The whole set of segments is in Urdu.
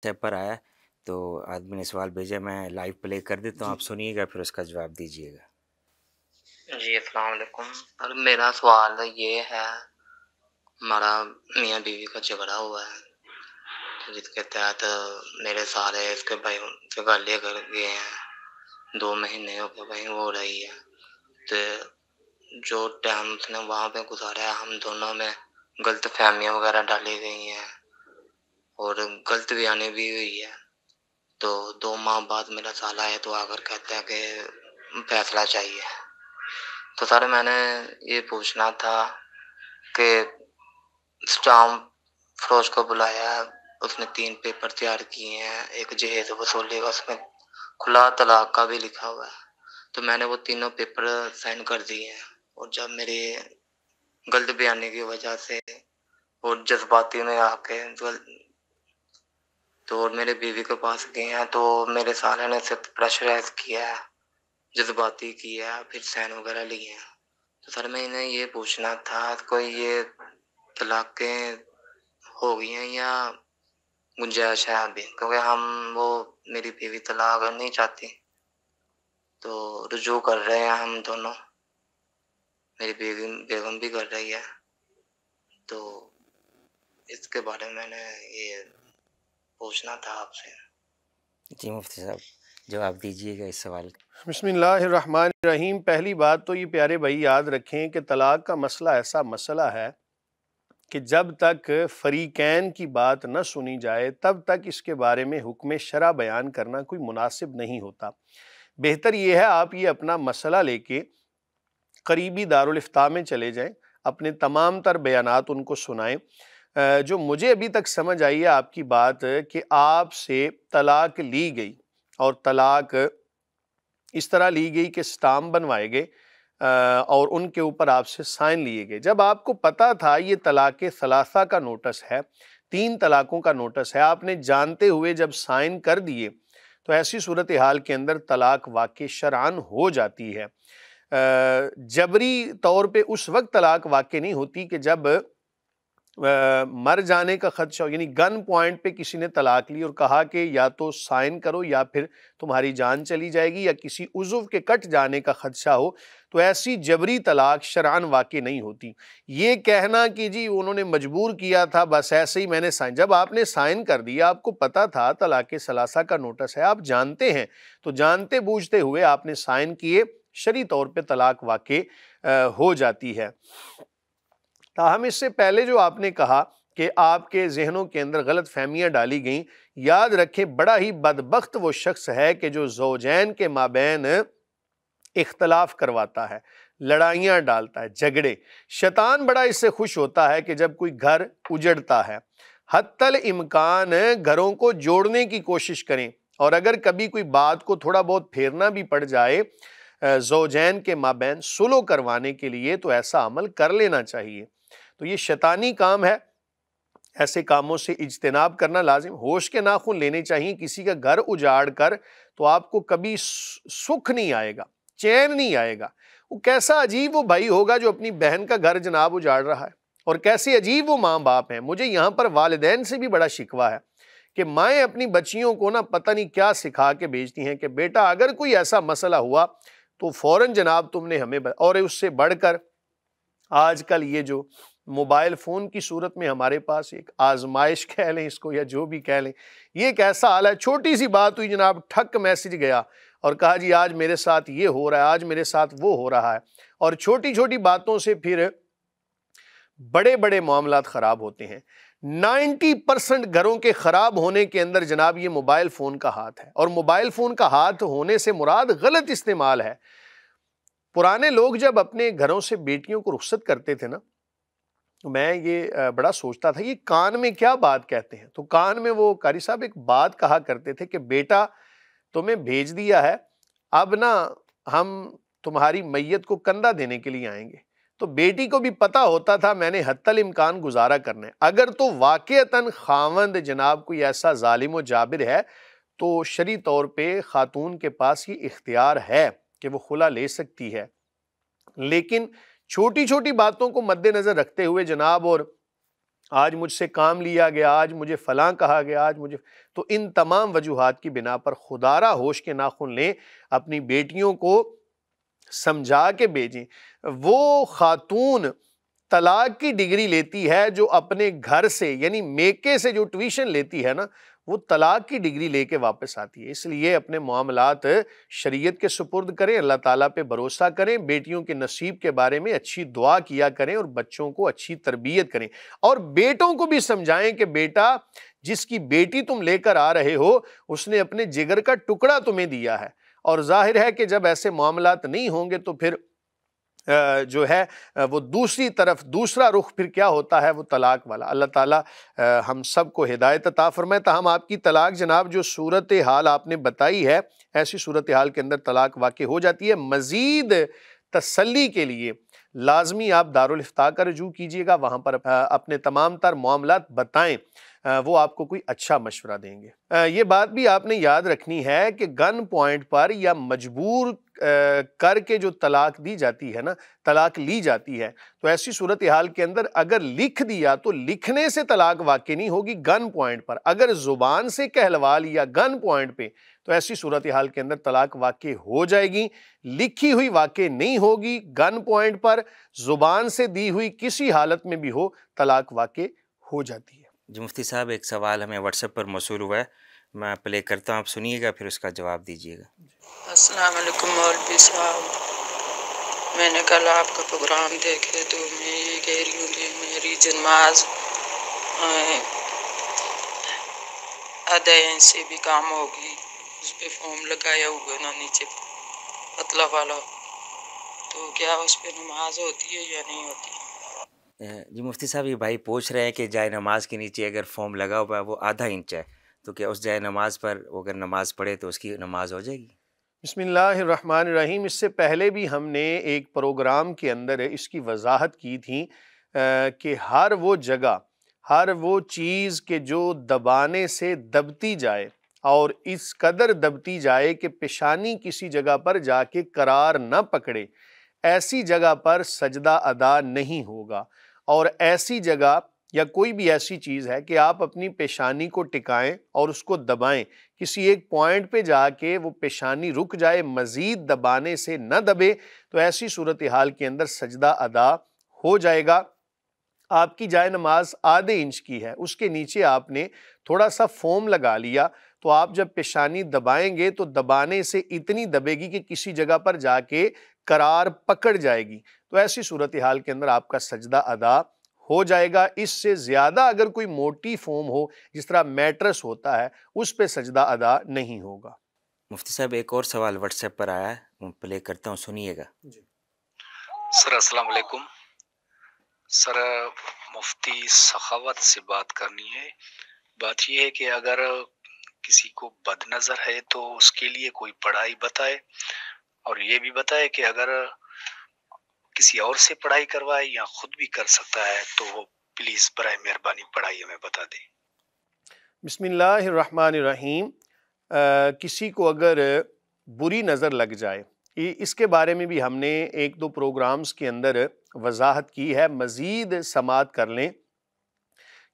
ٹیب پر آیا تو آدمی نے سوال بھیجا، میں لائیو پلے کر دیتا ہوں، آپ سنیے گا پھر اس کا جواب دیجیے گا۔ جی السلام علیکم سر، میرا سوال یہ ہے، ہمارا میاں بیوی کا جھگڑا ہوا ہے جس کے تحت میرے سارے اس کے بھائی سے گالے کر گئے ہیں، 2 مہینے ہو گئے وہیں ہو رہی ہے۔ تو جو ٹائم اس نے وہاں پہ گزارا ہے، ہم دونوں میں غلط فہمیاں وغیرہ ڈالی گئی ہیں اور غلط بیانی بھی ہوئی ہے۔ تو 2 ماہ بعد میرا سالہ ہے تو آ کر کہتا ہے کہ فیصلہ چاہیے۔ تو سر میں نے یہ پوچھنا تھا کہ اسٹامپ فروش کو بلایا ہے، اس نے 3 پیپر تیار کیے ہیں، ایک جہیز وصولی کا، اس میں کھلا طلاق کا بھی لکھا ہوا ہے۔ تو میں نے وہ تینوں پیپر سائن کر دیے ہیں، اور جب میری غلط بیانی کی وجہ سے اور جذباتی میں آ کے تو میرے بیوی کے پاس گئے ہیں تو میرے سالے نے صرف پریشرائز کیا ہے، جذباتی کیا ہے، پھر سین وغیرہ لیے ہیں۔ تو سر میں انہیں یہ پوچھنا تھا، کوئی یہ طلاقیں ہو گئی ہیں یا گنجائش ہے ابھی؟ کیونکہ وہ میری بیوی طلاق نہیں چاہتی، تو رجوع کر رہے ہیں ہم دونوں، میری بیگم بھی کر رہی ہے۔ تو اس کے بارے میں میں نے یہ پوچھنا تھا آپ سے۔ جی مفتی صاحب جواب دیجیے گا اس سوال کا۔ بسم اللہ الرحمن الرحیم۔ پہلی بات تو یہ پیارے بھائی یاد رکھیں کہ طلاق کا مسئلہ ایسا مسئلہ ہے کہ جب تک فریقین کی بات نہ سنی جائے تب تک اس کے بارے میں حکم شرع بیان کرنا کوئی مناسب نہیں ہوتا۔ بہتر یہ ہے آپ یہ اپنا مسئلہ لے کے قریبی دارالافتاء میں چلے جائیں، اپنے تمام تر بیانات ان کو سنائیں۔ جو مجھے ابھی تک سمجھ آئی ہے آپ کی بات کہ آپ سے طلاق لی گئی، اور طلاق اس طرح لی گئی کہ سٹامپ بنوائے گئے اور ان کے اوپر آپ سے سائن لیے گئے۔ جب آپ کو پتا تھا یہ طلاق ثلاثہ کا نوٹس ہے، 3 طلاقوں کا نوٹس ہے، آپ نے جانتے ہوئے جب سائن کر دیے تو ایسی صورتحال کے اندر طلاق واقع شرعاً ہو جاتی ہے۔ جبری طور پہ اس وقت طلاق واقع نہیں ہوتی کہ جب مر جانے کا خدشہ ہو، یعنی گن پوائنٹ پہ کسی نے طلاق لی اور کہا کہ یا تو سائن کرو یا پھر تمہاری جان چلی جائے گی، یا کسی عضو کے کٹ جانے کا خدشہ ہو، تو ایسی جبری طلاق شرعاً واقع نہیں ہوتی۔ یہ کہنا کہ جی انہوں نے مجبور کیا تھا، بس ایسے ہی میں نے سائن، جب آپ نے سائن کر دیا، آپ کو پتا تھا طلاق ثلاثہ کا نوٹس ہے، آپ جانتے ہیں، تو جانتے بوجھتے ہوئے آپ نے سائن کیے، شرعی طور پہ طلاق واقع ہو جاتی ہے۔ تاہم اس سے پہلے جو آپ نے کہا کہ آپ کے ذہنوں کے اندر غلط فہمیاں ڈالی گئیں، یاد رکھیں بڑا ہی بدبخت وہ شخص ہے کہ جو زوجین کے مابین اختلاف کرواتا ہے، لڑائیاں ڈالتا ہے، جھگڑے۔ شیطان بڑا اس سے خوش ہوتا ہے کہ جب کوئی گھر اجڑتا ہے۔ حتی الامکان گھروں کو جوڑنے کی کوشش کریں، اور اگر کبھی کوئی بات کو تھوڑا بہت پھیرنا بھی پڑ جائے زوجین کے مابین صلح کروانے کے لیے، تو ایسا عمل کر لینا چاہیے۔ تو یہ شیطانی کام ہے، ایسے کاموں سے اجتناب کرنا لازم۔ ہوش کے ناخن لینے چاہیے۔ کسی کا گھر اجاڑ کر تو آپ کو کبھی سکھ نہیں آئے گا، چین نہیں آئے گا۔ وہ کیسا عجیب وہ بھائی ہوگا جو اپنی بہن کا گھر جناب اجاڑ رہا ہے، اور کیسے عجیب وہ ماں باپ ہیں۔ مجھے یہاں پر والدین سے بھی بڑا شکوہ ہے کہ مائیں اپنی بچیوں کو پتہ نہیں کیا سکھا کے بھیجتی ہیں کہ بیٹا اگر کوئی ایسا مسئلہ ہوا تو فوراً جناب تم نے ہمیں اور اس سے بڑھ کر آج کل یہ جو موبائل فون کی صورت میں ہمارے پاس ایک آزمائش کہہ لیں اس کو یا جو بھی کہہ لیں، یہ ایک ایسا حال ہے، چھوٹی سی بات ہوئی جناب ٹھک میسج گیا اور کہا جی آج میرے ساتھ یہ ہو رہا ہے، آج میرے ساتھ وہ ہو رہا ہے، اور چھوٹی چھوٹی باتوں سے پھر بڑے بڑے معاملات خراب ہوتے ہیں۔ 90% گھروں کے خراب ہونے کے اندر جناب یہ موبائل فون کا ہاتھ ہے، اور موبائل فون کا ہاتھ ہونے سے مراد غلط استعمال ہے۔ پرانے لوگ جب اپنے گھروں سے بیٹیوں کو رخصت کرتے تھے نا، تو میں یہ بڑا سوچتا تھا یہ کان میں کیا بات کہتے ہیں، تو کان میں وہ قاری صاحب ایک بات کہا کرتے تھے کہ بیٹا تمہیں بھیج دیا ہے، اب ہم تمہاری میت کو کندھا دینے کے لیے آئیں گے۔ تو بیٹی کو بھی پتا ہوتا تھا میں نے حتی الامکان گزارا کرنا ہے۔ اگر تو واقعتاً خاوند جناب کوئی ایسا ظالم و جابر ہے تو شرعی طور پہ خاتون کے پاس یہ اختیار ہے کہ وہ خلا لے سکتی ہے، لیکن چھوٹی چھوٹی باتوں کو مد نظر رکھتے ہوئے جناب اور آج مجھ سے کام لیا گیا، آج مجھے فلاں کہا گیا، آج مجھے، تو ان تمام وجوہات کی بنا پر خدارہ ہوش کے ناخن لیں، اپنی بیٹیوں کو سمجھا کے بھیجیں۔ وہ خاتون طلاق کی ڈگری لیتی ہے جو اپنے گھر سے، یعنی میکے سے جو ٹیوشن لیتی ہے نا، وہ طلاق کی ڈگری لے کے واپس آتی ہے۔ اس لیے اپنے معاملات شریعت کے سپرد کریں، اللہ تعالیٰ پہ بھروسہ کریں، بیٹیوں کے نصیب کے بارے میں اچھی دعا کیا کریں اور بچوں کو اچھی تربیت کریں، اور بیٹوں کو بھی سمجھائیں کہ بیٹا، جس کی بیٹی تم لے کر آ رہے ہو اس نے اپنے جگر کا ٹکڑا تمہیں دیا ہے، اور ظاہر ہے کہ جب ایسے معاملات نہیں ہوں گے تو پھر جو ہے وہ دوسری طرف دوسرا رخ پھر کیا ہوتا ہے، وہ طلاق والا۔ اللہ تعالیٰ ہم سب کو ہدایت عطا فرمائے۔ تاہم آپ کی طلاق جناب جو صورتحال آپ نے بتائی ہے، ایسی صورتحال کے اندر طلاق واقع ہو جاتی ہے۔ مزید تسلی کے لیے لازمی آپ دارالافتاء کا رجوع کیجیے گا، وہاں پر اپنے تمام تر معاملات بتائیں، وہ آپ کو کوئی اچھا مشورہ دیں گے۔ یہ بات بھی آپ نے یاد رکھنی ہے کہ گن پوائنٹ پر یا مجبور کر کے جو طلاق دی جاتی ہے نا، طلاق لی جاتی ہے، تو ایسی صورتحال کے اندر اگر لکھ دیا تو لکھنے سے طلاق واقع نہیں ہوگی گن پوائنٹ پر، اگر زبان سے کہلوا لیا گن پوائنٹ پہ تو ایسی صورتحال کے اندر طلاق واقع ہو جائے گی، لکھی ہوئی واقع نہیں ہوگی گن پوائنٹ پر، زبان سے دی ہوئی کسی حالت میں بھی ہو طلاق واقع ہو جاتی ہے۔ جی مفتی صاحب، ایک سوال ہمیں واٹس ایپ پر موصول ہوا ہے، میں پلے کرتا ہوں، آپ سنیے گا پھر اس کا جواب دیجیے گا۔ السلام علیکم مولوی صاحب، میں نے کل آپ کا پروگرام دیکھے تو میں یہ کہہ رہی ہوں کہ میری نماز ادائیں سے بھی کام ہوگی، اس پہ فارم لگایا ہوا نا نیچے پتلا والا، تو کیا اس پہ نماز ہوتی ہے یا نہیں ہوتی؟ جی مفتی صاحب، یہ بھائی پوچھ رہے ہیں کہ جائے نماز کے نیچے اگر فارم لگا ہوا ہے وہ آدھا انچ ہے، تو کیا اس جائے نماز پر وہ اگر نماز پڑھے تو اس کی نماز ہو جائے گی؟ بسم اللہ الرحمن الرحیم۔ اس سے پہلے بھی ہم نے ایک پروگرام کے اندر اس کی وضاحت کی تھی کہ ہر وہ جگہ، ہر وہ چیز کہ جو دبانے سے دبتی جائے اور اس قدر دبتی جائے کہ پیشانی کسی جگہ پر جا کے قرار نہ پکڑے، ایسی جگہ پر سجدہ ادا نہیں ہوگا۔ اور ایسی جگہ یا کوئی بھی ایسی چیز ہے کہ آپ اپنی پیشانی کو ٹکائیں اور اس کو دبائیں، کسی ایک پوائنٹ پہ جا کے وہ پیشانی رک جائے، مزید دبانے سے نہ دبے، تو ایسی صورتحال کے اندر سجدہ ادا ہو جائے گا۔ آپ کی جائے نماز آدھے انچ کی ہے، اس کے نیچے آپ نے تھوڑا سا فوم لگا لیا، تو آپ جب پیشانی دبائیں گے تو دبانے سے اتنی دبے گی کہ کسی جگہ پر جا کے قرار پکڑ جائے گی، تو ایسی صورتحال کے اندر آپ کا سجدہ ادا ہو جائے گا۔ اس سے زیادہ اگر کوئی موٹی فوم ہو، جس طرح میٹرس ہوتا ہے، اس پہ سجدہ ادا نہیں ہوگا۔ مفتی صاحب ایک اور سوال واٹس ایپ پر آیا ہے، میں پلے کرتا ہوں، سنیے گا۔ سر السلام علیکم سر، مفتی سخاوت سے بات کرنی ہے۔ بات یہ ہے کہ اگر کسی کو بد نظر ہے تو اس کے لیے کوئی پڑھائی بتائے، اور یہ بھی بتائے کہ اگر کسی اور سے پڑھائی کروائے یا خود بھی کر سکتا ہے تو وہ پلیز برائے مہربانی پڑھائی ہمیں بتا دیں۔ بسم اللہ الرحمن الرحیم۔ کسی کو اگر بری نظر لگ جائے، اس کے بارے میں بھی ہم نے ایک دو پروگرامز کے اندر وضاحت کی ہے، مزید سماعت کر لیں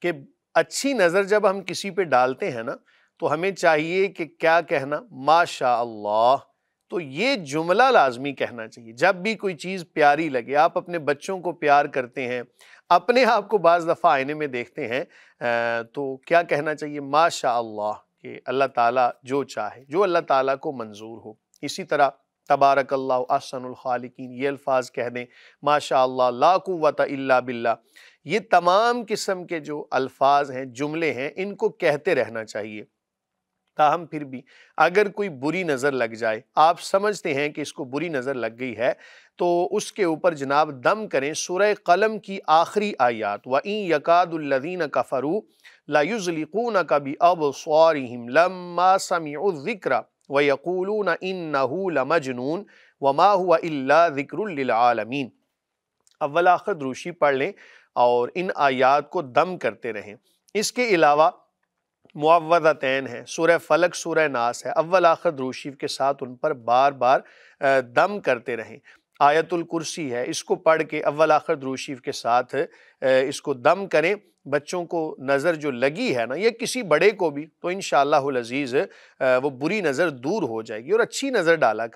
کہ اچھی نظر جب ہم کسی پہ ڈالتے ہیں نا تو ہمیں چاہیے کہ کیا کہنا، ماشاء اللہ، تو یہ جملہ لازمی کہنا چاہیے۔ جب بھی کوئی چیز پیاری لگے، آپ اپنے بچوں کو پیار کرتے ہیں، اپنے آپ کو بعض دفعہ آئینے میں دیکھتے ہیں، تو کیا کہنا چاہیے، ماشاء اللہ، کہ اللہ تعالیٰ جو چاہے، جو اللہ تعالیٰ کو منظور ہو۔ اسی طرح تبارک اللہ احسن الخالقین، یہ الفاظ کہہ دیں، ماشاء اللہ، لا قوت الا باللہ، یہ تمام قسم کے جو الفاظ ہیں، جملے ہیں، ان کو کہتے رہنا چاہیے۔ تاہم پھر بھی اگر کوئی بری نظر لگ جائے، آپ سمجھتے ہیں کہ اس کو بری نظر لگ گئی ہے، تو اس کے اوپر جناب دم کریں سورہ قلم کی آخری آیات، وَإِن يَكَادُ الَّذِينَ كَفَرُوا لَيُزْلِقُونَكَ بِأَبْصَارِهِمْ لَمَّا سَمِعُوا الذِّكْرَ وَيَقُولُونَ إِنَّهُ لَمَجْنُونٌ وَمَا هُوَ إِلَّا ذِكْرٌ لِلْعَالَمِينَ۔ اول آخر دروشی پڑھ لیں اور ان آیات کو دم کرتے رہیں۔ اس کے علاوہ معوذتین ہیں، سورہ فلق، سورہ ناس ہے، اول آخر دروشی کے ساتھ ان پر بار بار دم کرتے رہیں۔ آیت الکرسی ہے، اس کو پڑھ کے اول آخر درود شریف کے ساتھ اس کو دم کریں. بچوں کو نظر جو لگی ہے نا، یا کسی بڑے کو بھی، تو انشاءاللہ العزیز وہ بری نظر دور ہو جائے گی اور اچھی نظر ڈالا